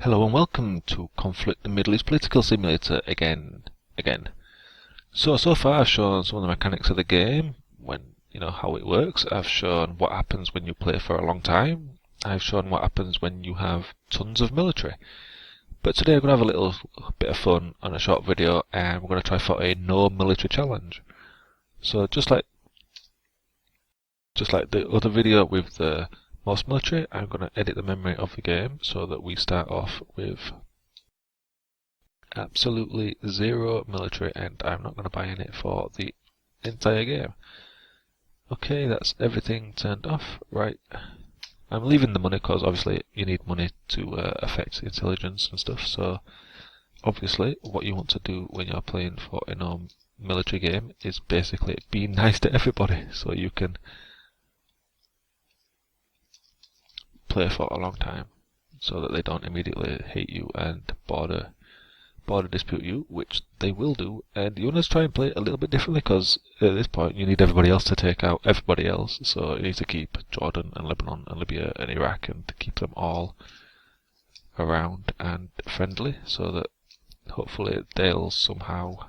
Hello and welcome to Conflict the Middle East Political Simulator again. So far I've shown some of the mechanics of the game, how it works. I've shown what happens when you play for a long time. I've shown what happens when you have tons of military. But today I'm going to have a little bit of fun on a short video, and we're going to try for a no military challenge. So just like the other video with the most military, I'm going to edit the memory of the game so that we start off with absolutely zero military, and I'm not going to buy in it for the entire game. Okay, that's everything turned off. Right, I'm leaving the money because obviously you need money to affect intelligence and stuff, so obviously what you want to do when you're playing for a non-military game is basically be nice to everybody so you can play for a long time, so that they don't immediately hate you and border dispute you, which they will do. And you want to try and play it a little bit differently, because at this point you need everybody else to take out everybody else, so you need to keep Jordan and Lebanon and Libya and Iraq and keep them all around and friendly, so that hopefully they'll somehow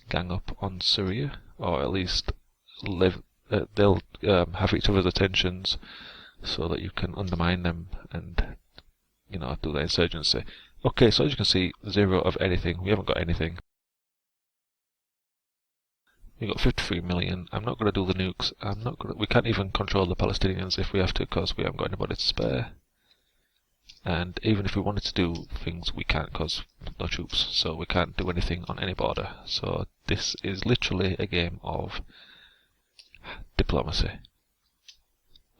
gang up on Syria, or at least they'll have each other's attentions so that you can undermine them and do the insurgency. Okay, so as you can see, zero of anything. We haven't got anything. We've got 53 million. I'm not going to do the nukes. We can't even control the Palestinians if we have to, because we haven't got anybody to spare. And even if we wanted to do things, we can't, because no troops. So we can't do anything on any border. So this is literally a game of diplomacy.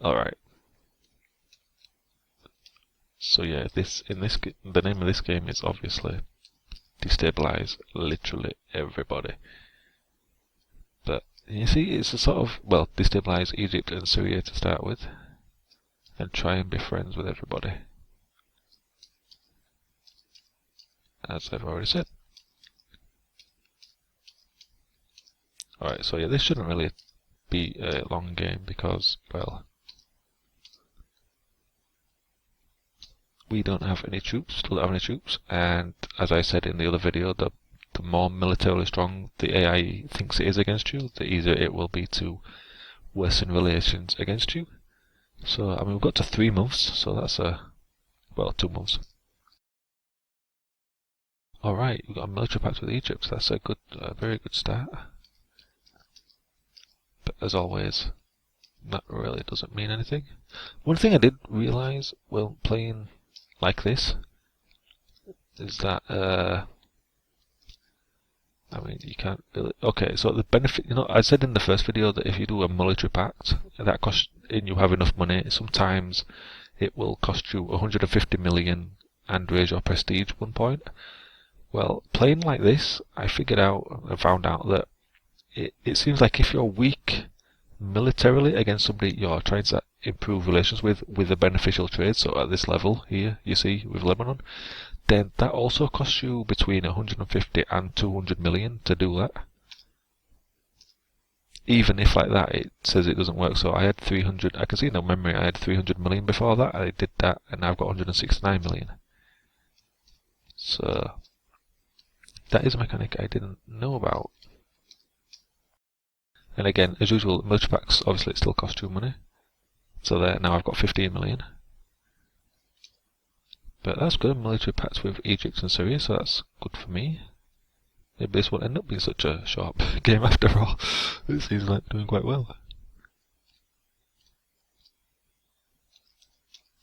Alright. So yeah, the name of this game is obviously destabilize literally everybody. But you see, it's a sort of, destabilize Egypt and Syria to start with, and try and be friends with everybody, as I've already said. Alright, so yeah, this shouldn't really be a long game because, well, we don't have any troops, still don't have any troops, and as I said in the other video, the more militarily strong the AI thinks it is against you, the easier it will be to worsen relations against you. So, I mean, we've got to 3 months, so that's 2 months. Alright, we've got a military pact with Egypt, that's a very good start. But as always, that really doesn't mean anything. One thing I did realise while playing like this is that I mean, you can't really. Okay, so the benefit, I said in the first video that if you do a military pact, that costs, and you have enough money, sometimes it will cost you 150 million and raise your prestige at one point. Well, playing like this, I found out that it seems like if you're weak militarily against somebody you're trying to improve relations with a beneficial trade, so at this level here, you see, with Lebanon, then that also costs you between 150 and 200 million to do that. Even if like that it says it doesn't work. So I had 300, I can see in the memory I had 300 million before that, I did that, and now I've got 169 million. So that is a mechanic I didn't know about. And again, as usual, military packs, obviously it still costs you money. So there, now I've got 15 million. But that's good, military pacts with Egypt and Syria, so that's good for me. Maybe this won't end up being such a sharp game after all. It seems like doing quite well.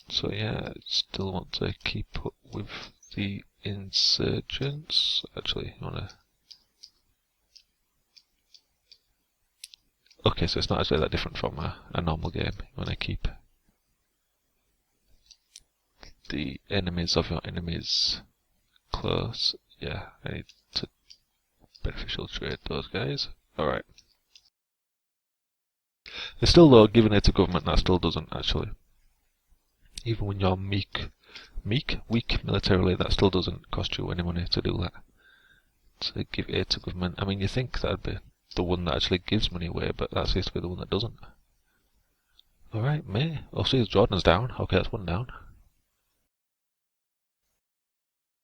So yeah, I still want to keep up with the insurgents. Actually, you wanna... Okay, so it's not actually that different from a normal game. You want to keep the enemies of your enemies close. Yeah, I need to beneficial trade those guys. Alright. It's still though, giving it to government, that still doesn't actually. Even when you're weak militarily, that still doesn't cost you any money to do that. To give aid to government. I mean, you think that'd be the one that actually gives money away, but that seems to be the one that doesn't. Alright, May. Oh, see, Jordan's down. Okay, that's one down.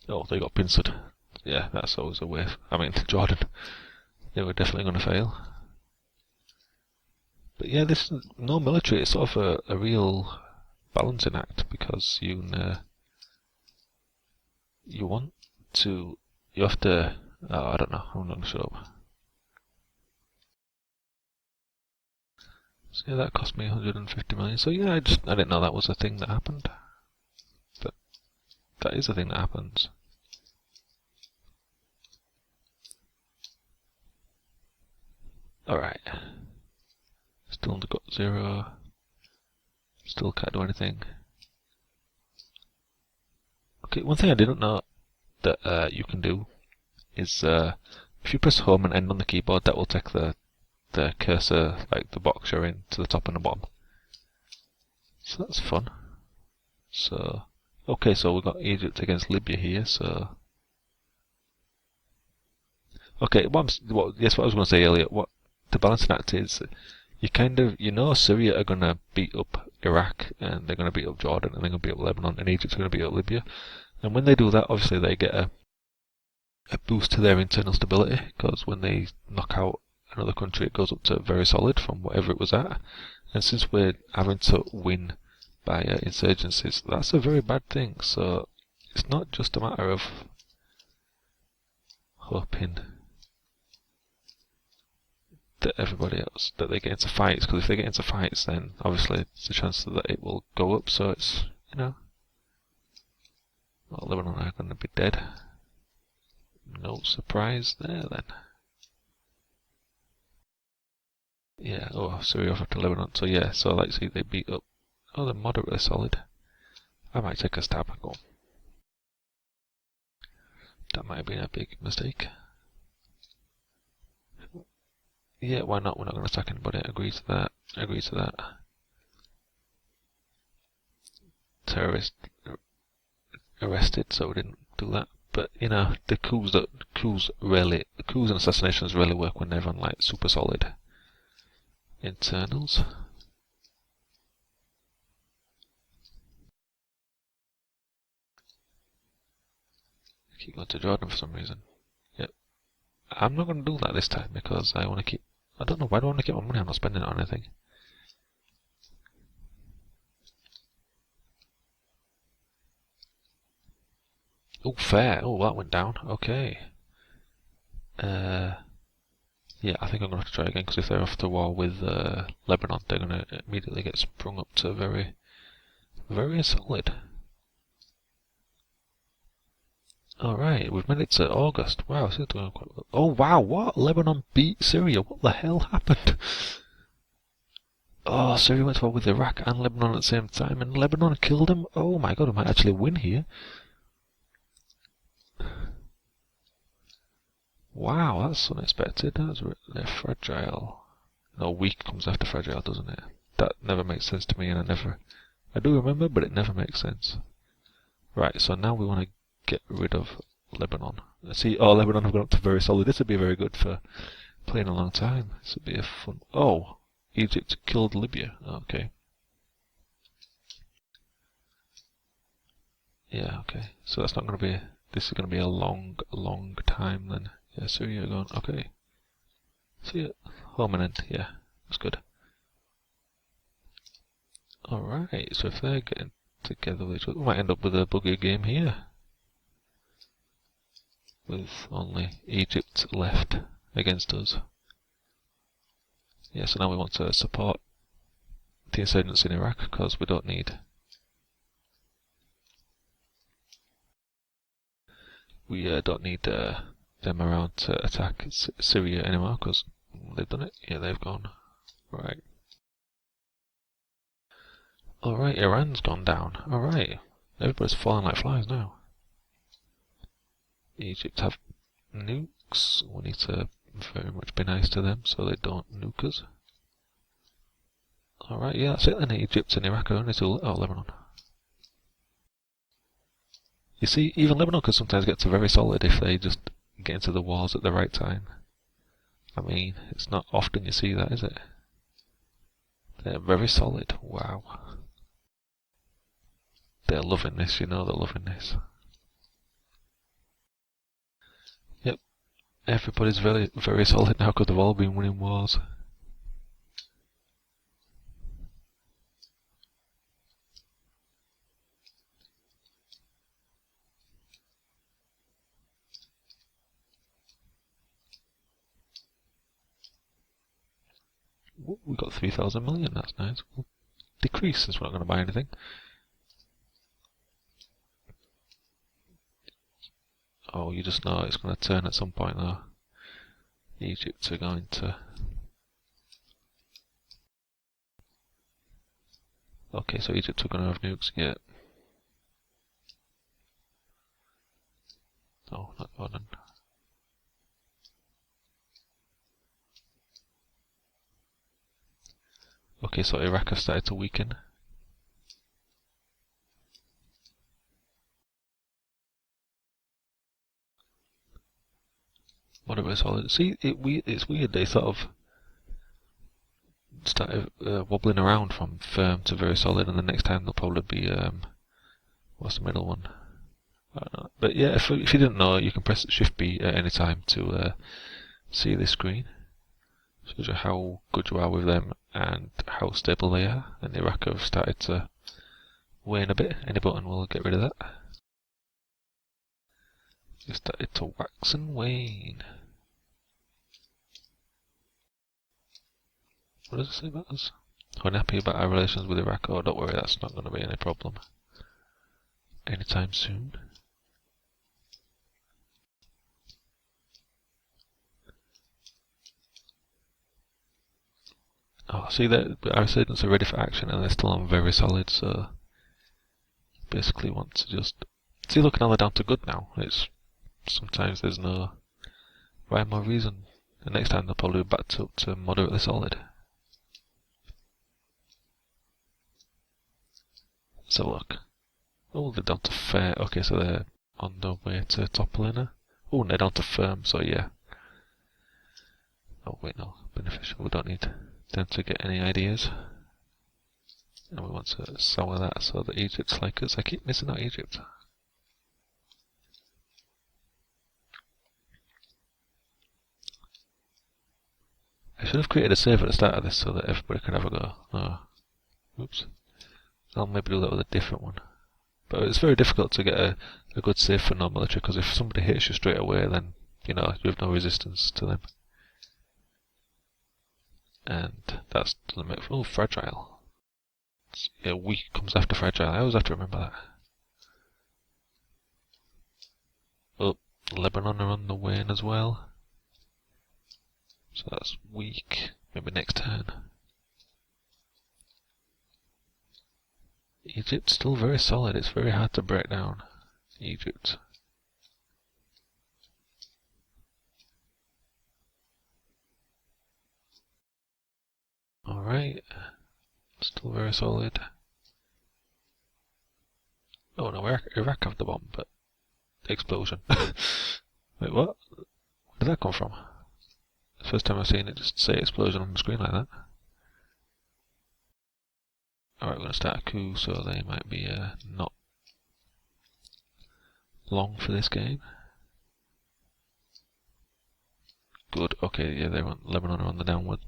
Oh, they got pincered. Yeah, that's always a wave. I mean, Jordan, they were definitely going to fail. But yeah, this is no military. It's sort of a real balancing act because you want to you have to. Oh, I don't know. I'm not going to shut up. So yeah, that cost me 150 million. So yeah, I didn't know that was a thing that happened. But that is a thing that happens. Alright. Still got 0. Still can't do anything. Okay, one thing I didn't know that you can do is if you press home and end on the keyboard, that will take the cursor, like the box you're in, to the top and the bottom. So that's fun. So, okay, so we've got Egypt against Libya here, so... Okay, what I was going to say earlier, what the balancing act is, you know Syria are going to beat up Iraq, and they're going to beat up Jordan, and they're going to beat up Lebanon, and Egypt's going to beat up Libya. And when they do that, obviously they get a boost to their internal stability, because when they knock out another country, it goes up to very solid from whatever it was at. And since we're having to win by insurgencies, that's a very bad thing. So it's not just a matter of hoping that everybody else, that they get into fights, because if they get into fights, then obviously there's a chance that it will go up. So it's, well, Lebanon are going to be dead. No surprise there then. Yeah, oh, Syria off to Lebanon. So yeah, so like see, they beat up. Oh, they're moderately solid. I might take a stab and go. That might have been a big mistake. Yeah, why not? We're not going to attack anybody. Agree to that. Agree to that. Terrorist arrested, so we didn't do that. But the coups and assassinations rarely work when they're on like super solid internals. I keep going to Jordan for some reason. Yep. I'm not going to do that this time because I want to keep. I don't know why do I want to keep my money. I'm not spending it on anything. Oh, fair. Oh, that went down. Okay. Yeah, I think I'm going to have to try again, because if they're off to war with Lebanon, they're going to immediately get sprung up to very, very solid. Alright, we've made it to August. Wow, this is doing quite well. Oh wow, what? Lebanon beat Syria. What the hell happened? Oh, Syria went to war with Iraq and Lebanon at the same time, and Lebanon killed them? Oh my god, we might actually win here. Wow, that's unexpected. That's really fragile. No, weak comes after fragile, doesn't it? That never makes sense to me, and I do remember, but it never makes sense. Right, so now we want to get rid of Lebanon. Let's see, oh, Lebanon have gone up to very solid. This would be very good for playing a long time. This would be a fun... Oh, Egypt killed Libya. Okay. Yeah, okay. So that's not going to be... This is going to be a long, long time then. Yeah, Syria gone. Okay. See ya. Home and end. Yeah, that's good. Alright, so if they're getting together with each other, we might end up with a buggy game here. With only Egypt left against us. Yeah, so now we want to support the insurgents in Iraq, because we don't need... We don't need them around to attack Syria anymore, because they've done it. Yeah, they've gone. Right. Alright, Iran's gone down. Alright. Everybody's falling like flies now. Egypt have nukes. We need to very much be nice to them so they don't nuke us. Alright, yeah, that's it then. Egypt and Iraq are only to Lebanon. You see, even Lebanon can sometimes get to very solid if they just get into the wars at the right time. I mean, it's not often you see that, is it? They're very solid. Wow. They're loving this, they're loving this. Everybody's very, very solid now because they've all been winning wars. Ooh, we got 3,000 million, that's nice. We'll decrease since we're not going to buy anything. Oh, you just know it's going to turn at some point though. Egypt are going to... Okay, so Egypt are going to have nukes, yeah. Oh, not Jordan. Okay, so Iraq has started to weaken. Whatever, solid. See, it's weird, they sort of started wobbling around from firm to very solid, and the next time they'll probably be, what's the middle one? I don't know. But yeah, if you didn't know, you can press Shift B at any time to see this screen. Shows you how good you are with them and how stable they are. And Iraq have started to wane a bit. Any button will get rid of that. They started to wax and wane. What does it say about us? Unhappy about our relations with Iraq? Oh, don't worry, that's not going to be any problem anytime soon. Oh, see that our insurgents are ready for action and they're still on very solid, so basically want to just see. Look, now they're down to good now. It's sometimes there's no rhyme or reason. The next time they'll probably be back to moderately solid. Let's have a look. Oh, they're down to fair. Okay, so they're on their way to toppling her. Oh, and they're down to firm, so yeah. Oh wait, no, beneficial. We don't need them to get any ideas. And we want to sour that so that Egypt's like us. I keep missing out Egypt. I should have created a save at the start of this so that everybody could have a go. Oh, oops. I'll maybe do that with a different one. But it's very difficult to get a good save for no military, because if somebody hits you straight away, then, you know, you have no resistance to them. And that's doesn't make... Oh, fragile. Yeah, weak comes after fragile. I always have to remember that. Oh, Lebanon are on the wane as well. So that's weak. Maybe next turn. Egypt's still very solid. It's very hard to break down Egypt. Alright. Still very solid. Oh no, Iraq have the bomb, but explosion. Wait, what? Where did that come from? It's the first time I've seen it just say explosion on the screen like that. Alright, we're going to start a coup, so they might be not long for this game. Good, okay, yeah, Lebanon are on the downward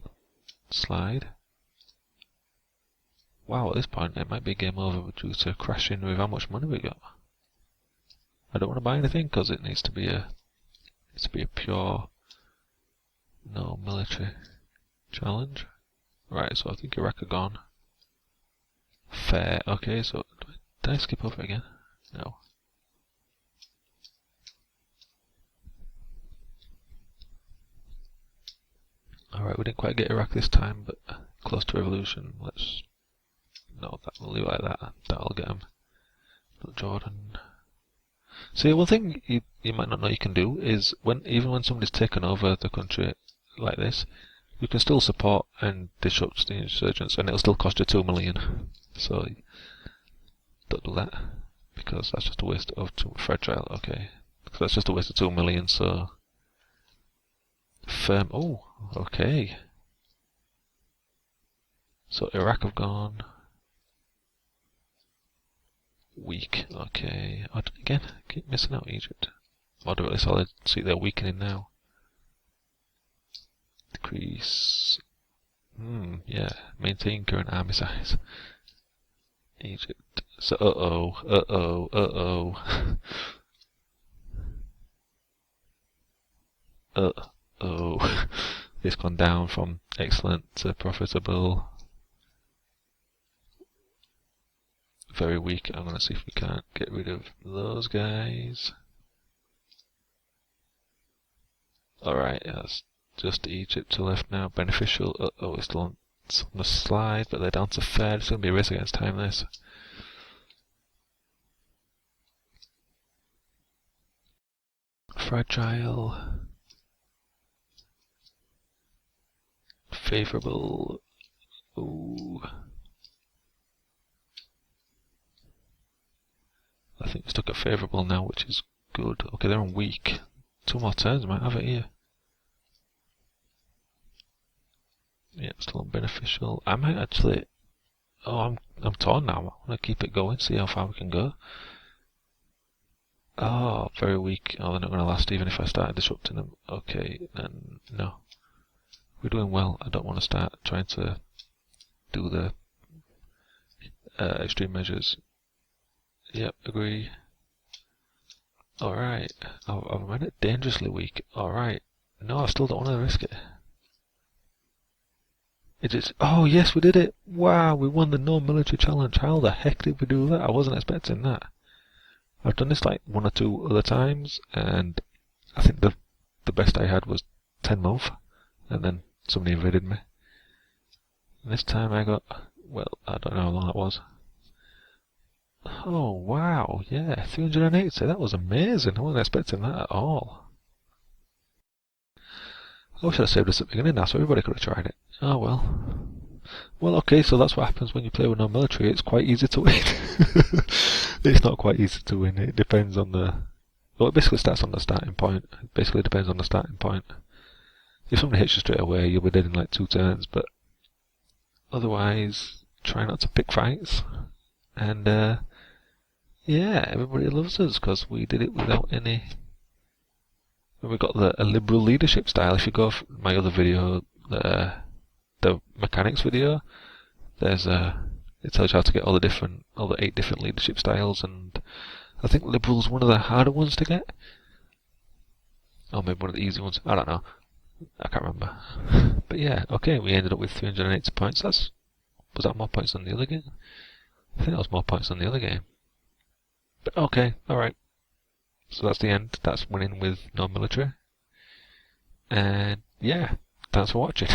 slide. Wow, at this point it might be game over due to crashing with how much money we got. I don't want to buy anything because it needs to be a pure no military challenge. Right, so I think Iraq are gone. Fair, okay, so did I skip over again? No. Alright, we didn't quite get Iraq this time, but close to revolution. No, we'll leave it like that. That'll get them. Jordan. See, one thing you might not know you can do is even when somebody's taken over the country like this, you can still support and disrupt the insurgents, and it'll still cost you 2 million. So don't do that, because that's just a waste of fragile. Okay, because that's just a waste of 2 million. So firm. Oh, okay. So Iraq have gone. Weak, okay. Again, I keep missing out Egypt. Moderately solid. See, they're weakening now. Increase. Yeah. Maintain current army size. Egypt. So, It's gone down from excellent to profitable. Very weak. I'm gonna see if we can't get rid of those guys. Alright, that's just Egypt left now. Beneficial. It's still on the slide, but they're down to Fed. It's gonna be a race against time, this. Fragile. Favorable. Ooh. I think we stuck at favourable now, which is good. Okay, they're on weak. 2 more turns, might have it here. Yeah, still on beneficial. I might actually. Oh, I'm torn now. I want to keep it going, see how far we can go. Oh, very weak. Oh, they're not going to last even if I started disrupting them. Okay, then no. We're doing well. I don't want to start trying to do the extreme measures. Yep, agree. Alright. I've made it dangerously weak. Alright. No, I still don't want to risk it. Oh yes, we did it! Wow, we won the no military challenge. How the heck did we do that? I wasn't expecting that. I've done this like 1 or 2 other times, and I think the best I had was 10 months, and then somebody invaded me. And this time I got, well, I don't know how long that was. Oh wow, yeah, 380, that was amazing. I wasn't expecting that at all. I wish I'd saved this at the beginning now, so everybody could have tried it. Oh well. Well, okay, so that's what happens when you play with no military. It's quite easy to win. It's not quite easy to win. It depends on the. Well, it basically starts on the starting point. It basically depends on the starting point. If somebody hits you straight away, you'll be dead in like 2 turns, but otherwise, try not to pick fights. And, yeah, everybody loves us because we did it without any. We got a liberal leadership style. If you go for my other video, the mechanics video, there's it tells you how to get all the 8 different leadership styles, and I think liberal's one of the harder ones to get, or maybe one of the easy ones. I don't know. I can't remember. But yeah, okay, we ended up with 380 points. Was that more points than the other game? I think that was more points than the other game. But okay, alright. So that's the end. That's winning with no military. And yeah, thanks for watching.